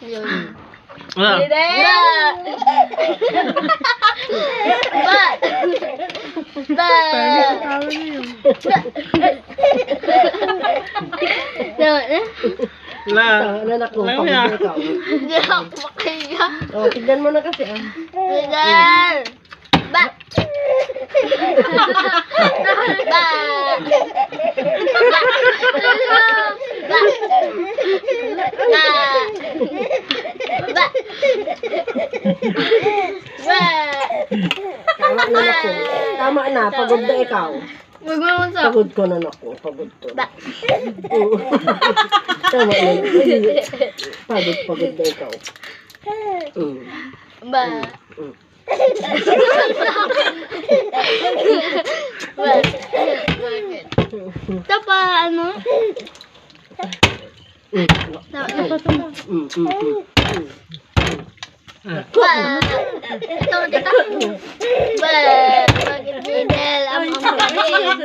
Yun. Ah. La. Anak ko, Alam pagod niya. na ikaw. Hindi ako makahiya. Oh, tignan mo na kasi ah. Miguel! Ba! Ba! Tama na ako. Tama na, pagod na ikaw. Wag mo naman sa... Pagod ko na ako, pagod ko. Ba! Tama na. Pagod na ikaw. Ba! Ba! Bakit? Ito pa, ano? Ba! Ito, tita. Ba! Bakit Jidel? Ang galing.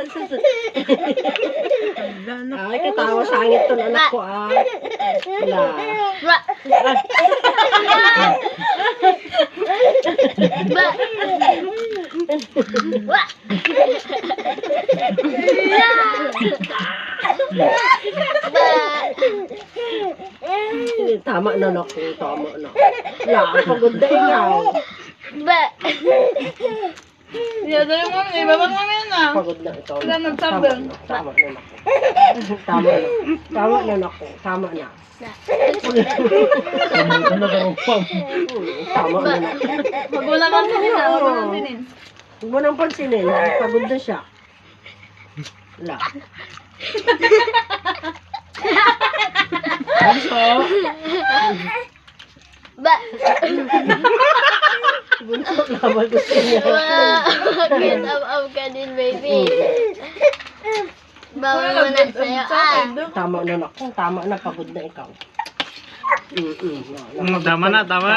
Ay, katawa sangit to na anak ko ah. Wala. Ba! Ba! Ba! Tama na ako, tama na. Wala, pagod na ikaw. Ba! Dali mo, ibabang namin na. Pagod na ikaw. Wala nagsabang. Tama na ako. Tama na. Tama na ako. Tama na. Tama na ako. Wag mo lang pansinin na, wag mo lang pansinin. Huwag mo nang pansinin. Pagod na siya. Wala. Ba! Buntot naman gusto niya. Bakit am ka din, baby? Bawal mo na sa'yo, ah. Tama na ako. Tama na. Pagod na ikaw. Tama na, tama.